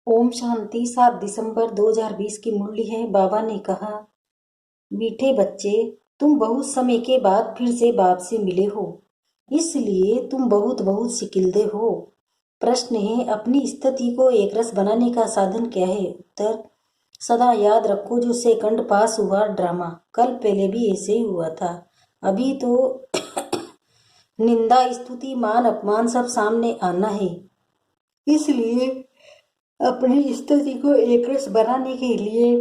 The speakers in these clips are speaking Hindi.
ओम शांति। 7 दिसंबर 2020 की मुरली है। बाबा ने कहा, मीठे बच्चे, तुम बहुत समय के बाद फिर से बाप से मिले हो, इसलिए तुम बहुत बहुत सिकिल्दे हो। प्रश्न है, अपनी स्थिति को एक रस बनाने का साधन क्या है? उत्तर, सदा याद रखो जो सेकंड पास हुआ ड्रामा कल पहले भी ऐसे ही हुआ था। अभी तो निंदा, स्तुति, मान, अपमान सब सामने आना है। इसलिए अपनी स्थिति को एक रस बनाने के लिए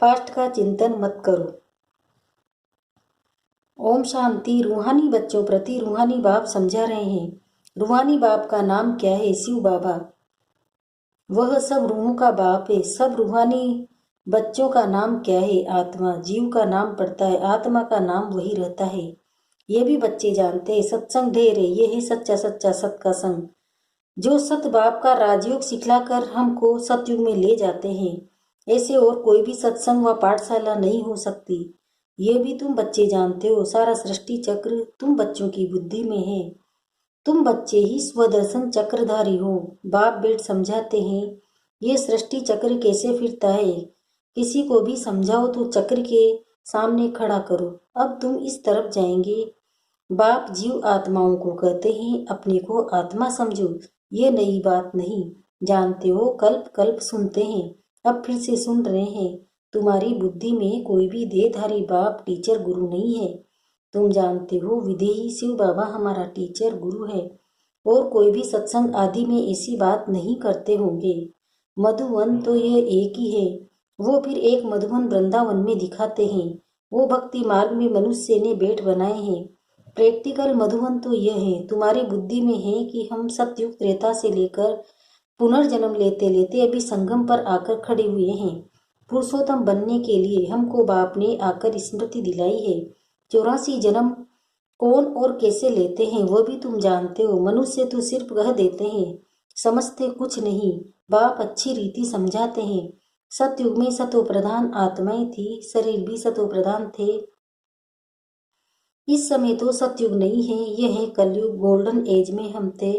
पास्ट का चिंतन मत करो। ओम शांति। रूहानी बच्चों प्रति रूहानी बाप समझा रहे हैं। रूहानी बाप का नाम क्या है? शिव बाबा। वह सब रूहों का बाप है। सब रूहानी बच्चों का नाम क्या है? आत्मा। जीव का नाम पड़ता है, आत्मा का नाम वही रहता है। ये भी बच्चे जानते हैं। सत्संग ढेर है, ये है सच्चा सच्चा सत का संग, जो सत बाप का राजयोग सिखलाकर हमको सतयुग में ले जाते हैं। ऐसे और कोई भी सत्संग व पाठशाला नहीं हो सकती। ये भी तुम बच्चे जानते हो। सारा सृष्टि चक्र तुम बच्चों की बुद्धि में है। तुम बच्चे ही स्वदर्शन चक्रधारी हो। बाप बेट समझाते हैं, ये सृष्टि चक्र कैसे फिरता है। किसी को भी समझाओ तो चक्र के सामने खड़ा करो। अब तुम इस तरफ जाएंगे। बाप जीव आत्माओं को कहते हैं, अपने को आत्मा समझो। ये नई बात नहीं, जानते हो, कल्प कल्प सुनते हैं, अब फिर से सुन रहे हैं। तुम्हारी बुद्धि में कोई भी देहधारी बाप टीचर गुरु नहीं है। तुम जानते हो, विदेही शिव बाबा हमारा टीचर गुरु है। और कोई भी सत्संग आदि में ऐसी बात नहीं करते होंगे। मधुवन तो यह एक ही है। वो फिर एक मधुवन वृंदावन में दिखाते हैं। वो भक्ति मार्ग में मनुष्य ने बेट बनाए हैं। प्रैक्टिकल मधुबन तो यह है, तुम्हारी बुद्धि में है कि हम सतयुग त्रेता से लेकर पुनर्जन्म लेते लेते अभी संगम पर आकर खड़े हुए हैं। पुरुषोत्तम बनने के लिए हमको बाप ने आकर स्मृति दिलाई है। 84 जन्म कौन और कैसे लेते हैं वह भी तुम जानते हो। मनुष्य तो सिर्फ कह देते हैं, समझते कुछ नहीं। बाप अच्छी रीति समझाते हैं। सतयुग में सतो प्रधान आत्माएं थी, शरीर भी सतो प्रधान थे। इस समय तो सतयुग नहीं है, यह है कलयुग। गोल्डन एज में हम थे,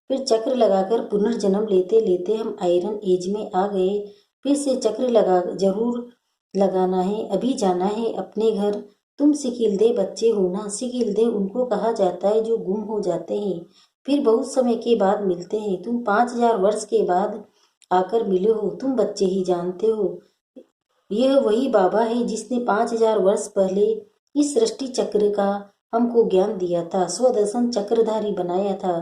फिर चक्र लगाकर पुनर्जन्म लेते लेते हम आयरन एज में आ गए। फिर से चक्र लगा जरूर लगाना है। अभी जाना है अपने घर। तुम सिकिल्दे बच्चे हो ना। सिकिल्दे उनको कहा जाता है जो गुम हो जाते हैं, फिर बहुत समय के बाद मिलते हैं। तुम 5000 वर्ष के बाद आकर मिले हो। तुम बच्चे ही जानते हो, यह वही बाबा है जिसने 5000 वर्ष पहले इस सृष्टि चक्र का हमको ज्ञान दिया था, स्वदर्शन चक्रधारी बनाया था।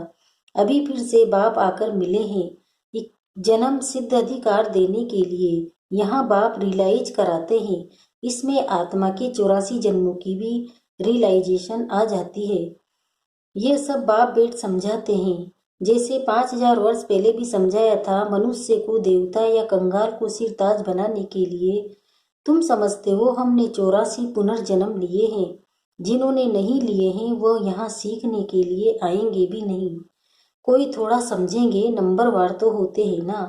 अभी फिर से बाप आकर मिले हैं एक जन्म सिद्ध अधिकार देने के लिए। यहाँ बाप रियलाइज कराते हैं। इसमें आत्मा के 84 जन्मों की भी रियलाइजेशन आ जाती है। ये सब बाप बेट समझाते हैं। जैसे 5000 वर्ष पहले भी समझाया था, मनुष्य को देवता या कंगाल को सिरताज बनाने के लिए। तुम समझते हो हमने 84 पुनर्जन्म लिए हैं। जिन्होंने नहीं लिए हैं वह यहाँ सीखने के लिए आएंगे भी नहीं। कोई थोड़ा समझेंगे, नंबरवार तो होते हैं ना।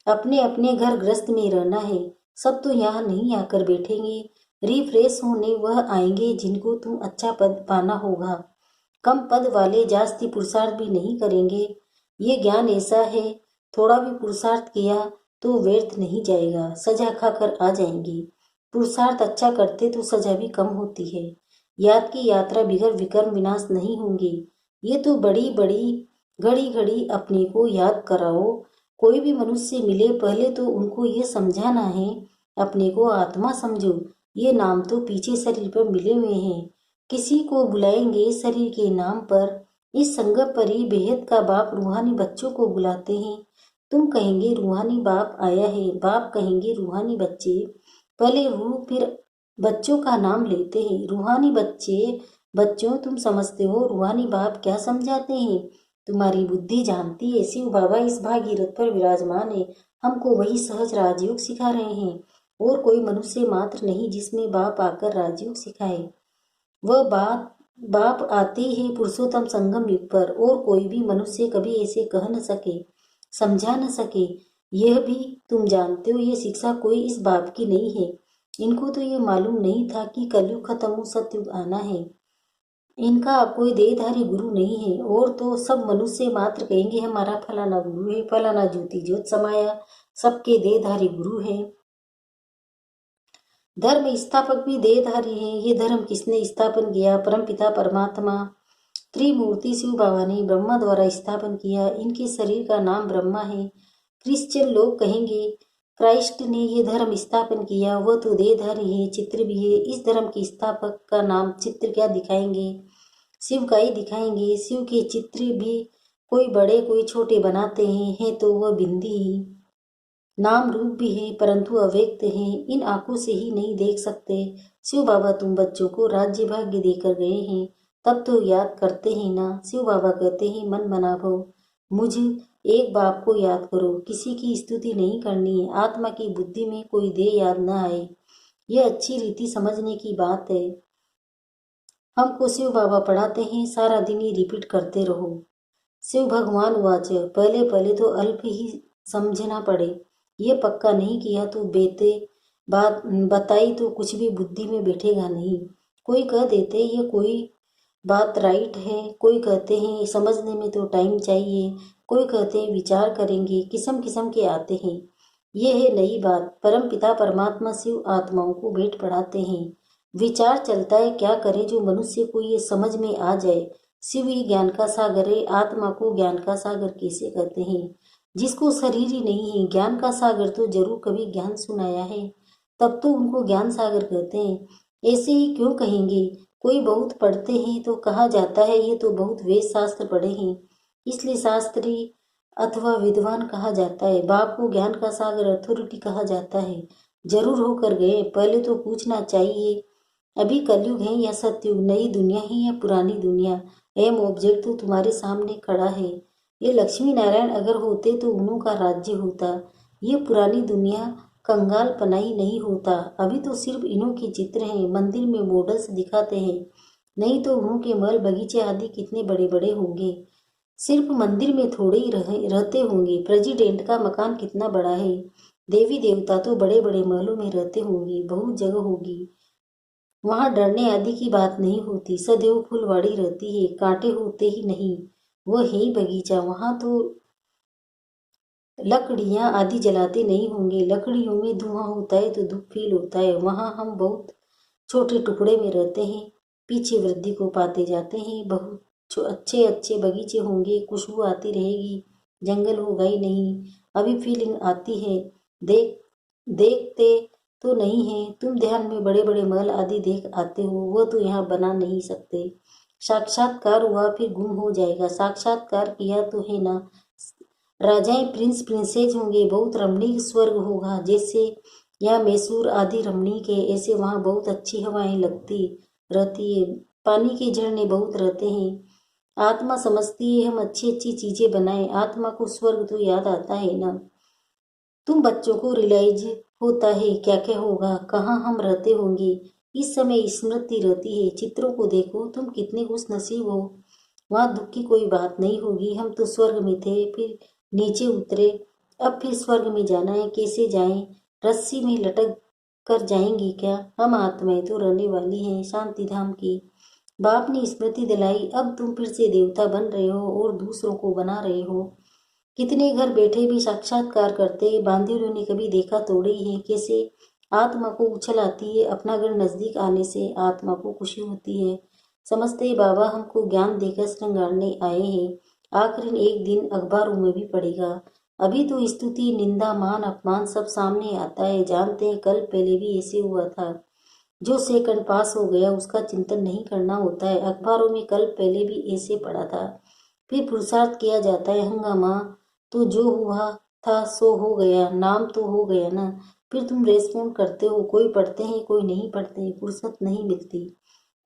अपने अपने घर गृहस्थ में रहना है। सब तो यहाँ नहीं आकर बैठेंगे। रिफ्रेश होने वह आएंगे जिनको तुम अच्छा पद पाना होगा। कम पद वाले जास्ती पुरुषार्थ भी नहीं करेंगे। ये ज्ञान ऐसा है, थोड़ा भी पुरुषार्थ किया तो व्यर्थ नहीं जाएगा, सजा खाकर आ जाएंगी। पुरुषार्थ अच्छा करते तो सजा भी कम होती है। याद की यात्रा बिगर विकर्म विनाश नहीं होंगी। ये तो बड़ी बड़ी घड़ी घड़ी अपने को याद कराओ। कोई भी मनुष्य मिले पहले तो उनको ये समझाना है, अपने को आत्मा समझो। ये नाम तो पीछे शरीर पर मिले हुए हैं। किसी को बुलाएंगे शरीर के नाम पर। इस संगम पर ही बेहद का बाप रूहानी बच्चों को बुलाते हैं। तुम कहेंगे रूहानी बाप आया है, बाप कहेंगे रूहानी बच्चे। पहले रूह फिर बच्चों का नाम लेते हैं। रूहानी बच्चे बच्चों, तुम समझते हो रूहानी बाप क्या समझाते हैं? तुम्हारी बुद्धि जानती है। शिव बाबा इस भागीरथ पर विराजमान है, हमको वही सहज राजयोग सिखा रहे हैं। और कोई मनुष्य मात्र नहीं जिसमें बाप आकर राजयोग सिखाए। वह बाप आते ही पुरुषोत्तम संगम युग पर, और कोई भी मनुष्य कभी ऐसे कह न सके, समझा न सके। यह भी तुम जानते हो, ये शिक्षा कोई इस बाप की नहीं है। इनको तो ये मालूम नहीं था कि कलयुग खत्म हो, सतयुग आना है। इनका अब कोई देहधारी गुरु नहीं है, और तो सब मनुष्य मात्र कहेंगे हमारा फलाना गुरु है, फलाना ज्योति ज्योत समाया सबके देहधारी गुरु है। धर्म स्थापक भी देहधारी है। ये धर्म किसने स्थापन किया? परमपिता परमात्मा त्रिमूर्ति शिव बाबा ने ब्रह्मा द्वारा स्थापन किया। इनके शरीर का नाम ब्रह्मा है। क्रिश्चियन लोग कहेंगे क्राइस्ट ने ये धर्म स्थापन किया, वह तो देहधारी है, चित्र भी है। इस धर्म के स्थापक का नाम चित्र क्या दिखाएंगे? शिव का ही दिखाएंगे। शिव के चित्र भी कोई बड़े कोई छोटे बनाते हैं तो वह बिंदी ही नाम रूप भी है, परंतु अव्यक्त है, इन आंखों से ही नहीं देख सकते। शिव बाबा तुम बच्चों को राज्य भाग्य देकर गए हैं, तब तो याद करते हैं ना। शिव बाबा कहते हैं मन बनाओ, मुझ एक बाप को याद करो। किसी की स्तुति नहीं करनी है, आत्मा की बुद्धि में कोई दे याद न आए। यह अच्छी रीति समझने की बात है। हमको शिव बाबा पढ़ाते हैं, सारा दिन ही रिपीट करते रहो। शिव भगवान वाच, पहले पहले तो अल्प ही समझना पड़े, ये पक्का नहीं किया तो बेते बात बताई तो कुछ भी बुद्धि में बैठेगा नहीं। कोई कह देते ये कोई बात राइट है, कोई कहते हैं समझने में तो टाइम चाहिए, कोई कहते हैं विचार करेंगे, किस्म किस्म के आते हैं। ये है नई बात। परम पिता परमात्मा शिव आत्माओं को भेंट पढ़ाते हैं। विचार चलता है, क्या करे जो मनुष्य को ये समझ में आ जाए। शिव ही ज्ञान का सागर है, आत्मा को ज्ञान का सागर कैसे कहते हैं? जिसको शरीर ही नहीं है, ज्ञान का सागर तो जरूर कभी ज्ञान सुनाया है, तब तो उनको ज्ञान सागर कहते हैं। ऐसे ही क्यों कहेंगे? कोई बहुत पढ़ते हैं तो कहा जाता है ये तो बहुत वेद शास्त्र पढ़े हैं, इसलिए शास्त्री अथवा विद्वान कहा जाता है। बाप को ज्ञान का सागर अथॉरिटी कहा जाता है। जरूर होकर गए, पहले तो पूछना चाहिए अभी कलयुग है या सतयुग, नई दुनिया है या पुरानी दुनिया? एम ऑब्जेक्ट तो तुम्हारे सामने खड़ा है। ये लक्ष्मी नारायण अगर होते तो उन्हों का राज्य होता। ये पुरानी दुनिया कंगाल पनाई नहीं होता। अभी तो सिर्फ इन्हों के चित्र हैं, मंदिर में मॉडल्स दिखाते हैं, नहीं तो उन्हों के महल बगीचे आदि कितने बड़े बड़े होंगे। सिर्फ मंदिर में थोड़े ही रहते होंगे। प्रेसिडेंट का मकान कितना बड़ा है। देवी देवता तो बड़े बड़े महलों में रहते होंगे, बहुत जगह होगी। वहां डरने आदि की बात नहीं होती, सदैव फुलवाड़ी रहती है, कांटे होते ही नहीं। वह है ही बगीचा, वहां तो लकड़ियां आदि जलाते नहीं होंगे। लकड़ियों में धुआं होता है तो दुख फील होता है। वहां हम बहुत छोटे टुकड़े में रहते हैं, पीछे वृद्धि को पाते जाते हैं। बहुत अच्छे अच्छे बगीचे होंगे, खुशबू आती रहेगी, जंगल होगा ही नहीं। अभी फीलिंग आती है। देखते तो नहीं है। तुम ध्यान में बड़े बड़े महल आदि देख आते हो, वो तो यहाँ बना नहीं सकते। साक्षात्कार हुआ फिर गुम हो जाएगा। साक्षात्कार किया तो है ना। राजाएं प्रिंस प्रिंसेज होंगे, बहुत रमणीक स्वर्ग होगा, जैसे यहाँ मैसूर आदि रमणीक है, ऐसे वहाँ बहुत अच्छी हवाएं लगती रहती है, पानी के झरने बहुत रहते हैं। आत्मा समझती है हम अच्छी अच्छी चीजें बनाएं, आत्मा को स्वर्ग तो याद आता है ना। तुम बच्चों को रियलाइज होता है क्या क्या होगा, कहाँ हम रहते होंगे। इस समय स्मृति रहती है। चित्रों को देखो, तुम कितने खुश नसीब हो। वहाँ दुख की कोई बात नहीं होगी। हम तो स्वर्ग में थे, फिर नीचे उतरे, अब फिर स्वर्ग में जाना है। कैसे जाएं? रस्सी में लटक कर जाएंगे क्या? हम आत्माएं तो रहने वाली हैं शांति धाम की। बाप ने स्मृति दिलाई, अब तुम फिर से देवता बन रहे हो और दूसरों को बना रहे हो। कितने घर बैठे भी साक्षात्कार करते, बांधियों ने कभी देखा थोड़े ही है कैसे आत्मा को उछल आती है। अपना घर नजदीक आने से आत्मा को खुशी होती है। समझते बाबा हमको ज्ञान देकर श्रृंगारने आए हैं। आखिर एक दिन अखबारों में भी पड़ेगा। अभी तो स्तुति निंदा मान अपमान सब सामने आता है। जानते हैं कल पहले भी ऐसे हुआ था। जो सेकंड पास हो गया उसका चिंतन नहीं करना होता है। अखबारों में कल पहले भी ऐसे पड़ा था। फिर पुरुषार्थ किया जाता है, हंगामा तो जो हुआ था सो हो गया, नाम तो हो गया ना। फिर तुम रेस्पॉन्ड करते हो। कोई पढ़ते हैं कोई नहीं पढ़ते हैं, फुर्सत नहीं मिलती,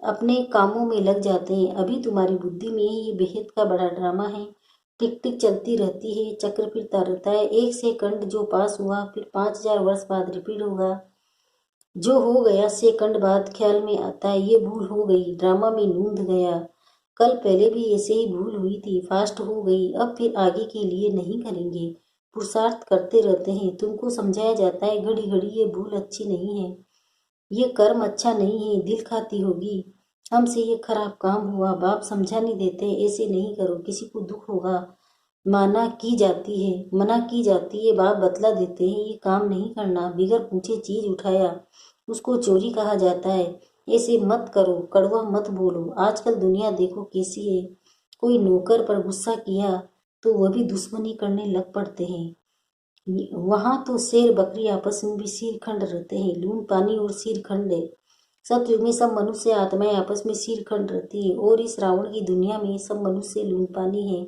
अपने कामों में लग जाते हैं। अभी तुम्हारी बुद्धि में ही ये बेहद का बड़ा ड्रामा है। टिक टिक चलती रहती है, चक्र फिरता रहता है। एक सेकंड जो पास हुआ फिर 5000 वर्ष बाद रिपीट होगा। जो हो गया सेकंड बाद ख्याल में आता है ये भूल हो गई, ड्रामा में नूंद गया। कल पहले भी ऐसे ही भूल हुई थी, फास्ट हो गई, अब फिर आगे के लिए नहीं करेंगे। पुरुषार्थ करते रहते हैं। तुमको समझाया जाता है घड़ी घड़ी ये भूल अच्छी नहीं है, ये कर्म अच्छा नहीं है, दिल खाती होगी। हमसे ये खराब काम हुआ। बाप समझा नहीं देते, ऐसे नहीं करो, किसी को दुख होगा। मना की जाती है, बाप बतला देते हैं ये काम नहीं करना। बिगर पूछे चीज उठाया उसको चोरी कहा जाता है। ऐसे मत करो, कड़वा मत बोलो। आजकल दुनिया देखो कैसी है। कोई नौकर पर गुस्सा किया तो वह भी दुश्मनी करने लग पड़ते हैं। वहां तो शेर बकरी आपस में भी सिर खंड रहते हैं। लून पानी और सिर खंड है। सतयुग में सब मनुष्य आत्माएं आपस में सिर खंड रहती है, और इस रावण की दुनिया में सब मनुष्य लून पानी है।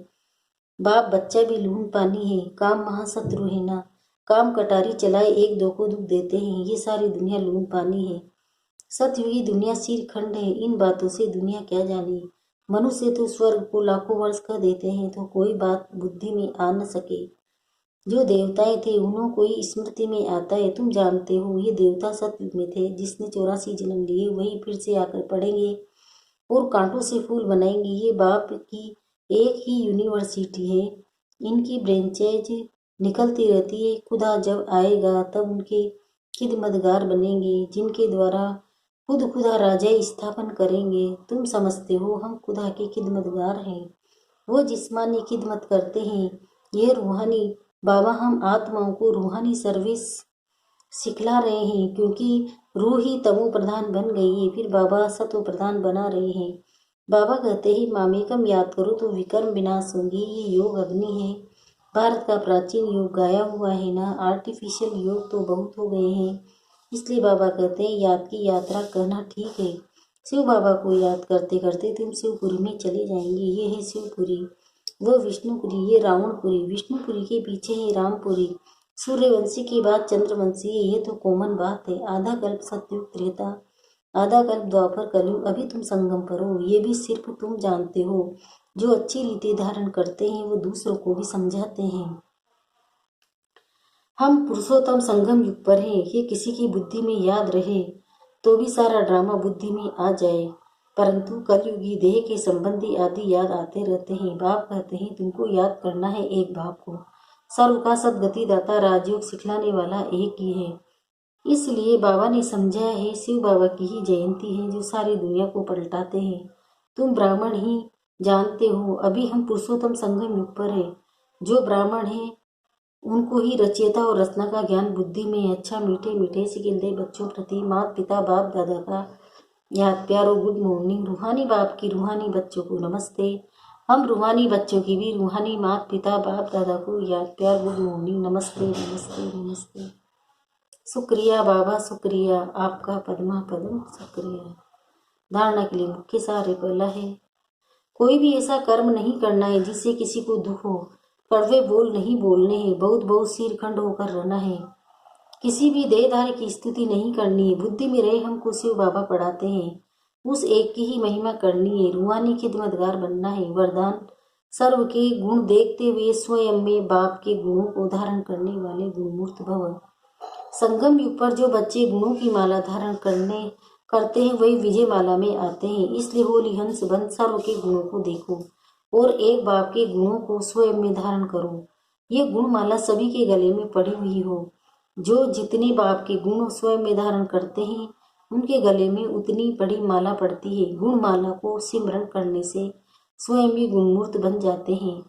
बाप बच्चा भी लून पानी है। काम महाशत्रु है ना। काम कटारी चलाए एक दो को दुख देते हैं। ये सारी दुनिया लून पानी है। सतयुगी दुनिया सिर खंड है। इन बातों से दुनिया क्या जाने। मनुष्य तो स्वर्ग को लाखों वर्ष कह देते हैं तो कोई बात बुद्धि में आ न सके। जो देवताएं थे उन्हों कोई स्मृति में आता है। तुम जानते हो ये देवता सतयुग में थे। जिसने 84 जन्म लिए वही फिर से आकर पढ़ेंगे और कांटों से फूल बनाएंगे। ये बाप की एक ही यूनिवर्सिटी है। इनकी ब्रांचेज निकलती रहती है। खुदा जब आएगा तब उनके खिदमतगार बनेंगे, जिनके द्वारा खुद खुदा राजा स्थापन करेंगे। तुम समझते हो हम खुदा के खिदमतगार हैं। वो जिस्मानी खिदमत करते हैं, ये रूहानी। बाबा हम आत्माओं को रूहानी सर्विस सिखला रहे हैं, क्योंकि रूह ही तमो प्रधान बन गई है। फिर बाबा सत्व प्रधान बना रहे हैं। बाबा कहते हैं मामेकम याद करो तो विकर्म विनाश होंगे। ये योग अग्नि है। भारत का प्राचीन योग गाया हुआ है ना। आर्टिफिशियल योग तो बहुत हो गए हैं। इसलिए बाबा कहते हैं याद की यात्रा करना ठीक है। शिव बाबा को याद करते करते तुम शिवपुरी में चले जाएंगे। ये है शिवपुरी, वो विष्णुपुरी, ये रावणपुरी। विष्णुपुरी के पीछे है रामपुरी। सूर्यवंशी की बात चंद्रवंशी है। ये तो कॉमन बात है। आधा कल्प सतयुग त्रेता, आधा कल्प द्वापर कलयुग। अभी तुम संगम पर हो, ये भी सिर्फ तुम जानते हो। जो अच्छी रीति धारण करते हैं वो दूसरों को भी समझाते हैं। हम पुरुषोत्तम संगम युग पर हैं। ये किसी की बुद्धि में याद रहे तो भी सारा ड्रामा बुद्धि में आ जाए, परंतु कलयुगी देह के संबंधी आदि याद आते रहते हैं। बाप कहते हैं तुमको याद करना है एक बाप को। सर्व का सदगति दाता राजयोग सिखलाने वाला एक ही है। इसलिए बाबा ने समझाया है शिव बाबा की ही जयंती है जो सारी दुनिया को पलटाते हैं। तुम ब्राह्मण ही जानते हो। अभी हम पुरुषोत्तम संगम युग पर है। जो ब्राह्मण है उनको ही रचयिता और रचना का ज्ञान बुद्धि में है। अच्छा मीठे मीठे सिकिलते बच्चों प्रति माता पिता बाप दादा का याद प्यार और गुड मॉर्निंग। रूहानी बाप की रूहानी बच्चों को नमस्ते। हम रूहानी बच्चों की भी रूहानी माता पिता बाप दादा को याद प्यार गुड मॉर्निंग, नमस्ते नमस्ते नमस्ते। शुक्रिया बाबा, शुक्रिया आपका पद्मा पद्म शुक्रिया। धारणा के लिए मुख्य सारे पहला है, कोई भी ऐसा कर्म नहीं करना है जिससे किसी को दुख हो। कड़वे बोल नहीं बोलने हैं। बहुत बहुत सिर खंड होकर रहना है। किसी भी देहधारी की स्तुति नहीं करनी है। बुद्धि में रहे हमको शिव बाबा पढ़ाते हैं। उस एक की ही महिमा करनी है। रूहानी खिदमतगार बनना है। वरदान सर्व के गुण देखते हुए स्वयं में बाप के गुणों को धारण करने वाले गुणमूर्त भव। संगम युग पर जो बच्चे गुणों की माला धारण करते हैं वही विजय माला में आते हैं। इसलिए होली हंस बन सर्व के गुणों को देखो और एक बाप के गुणों को स्वयं में धारण करो। ये गुण माला सभी के गले में पड़ी हुई हो। जो जितने बाप के गुण स्वयं में धारण करते हैं उनके गले में उतनी बड़ी माला पड़ती है। गुण माला को सिमरण करने से स्वयं भी गुणमूर्त बन जाते हैं।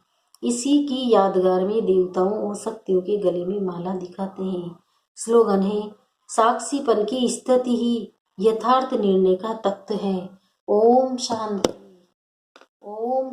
इसी की यादगार में देवताओं और शक्तियों के गले में माला दिखाते हैं। स्लोगन है, साक्षीपन की स्थिति ही यथार्थ निर्णय का तख्त है। ओम शांति। ओम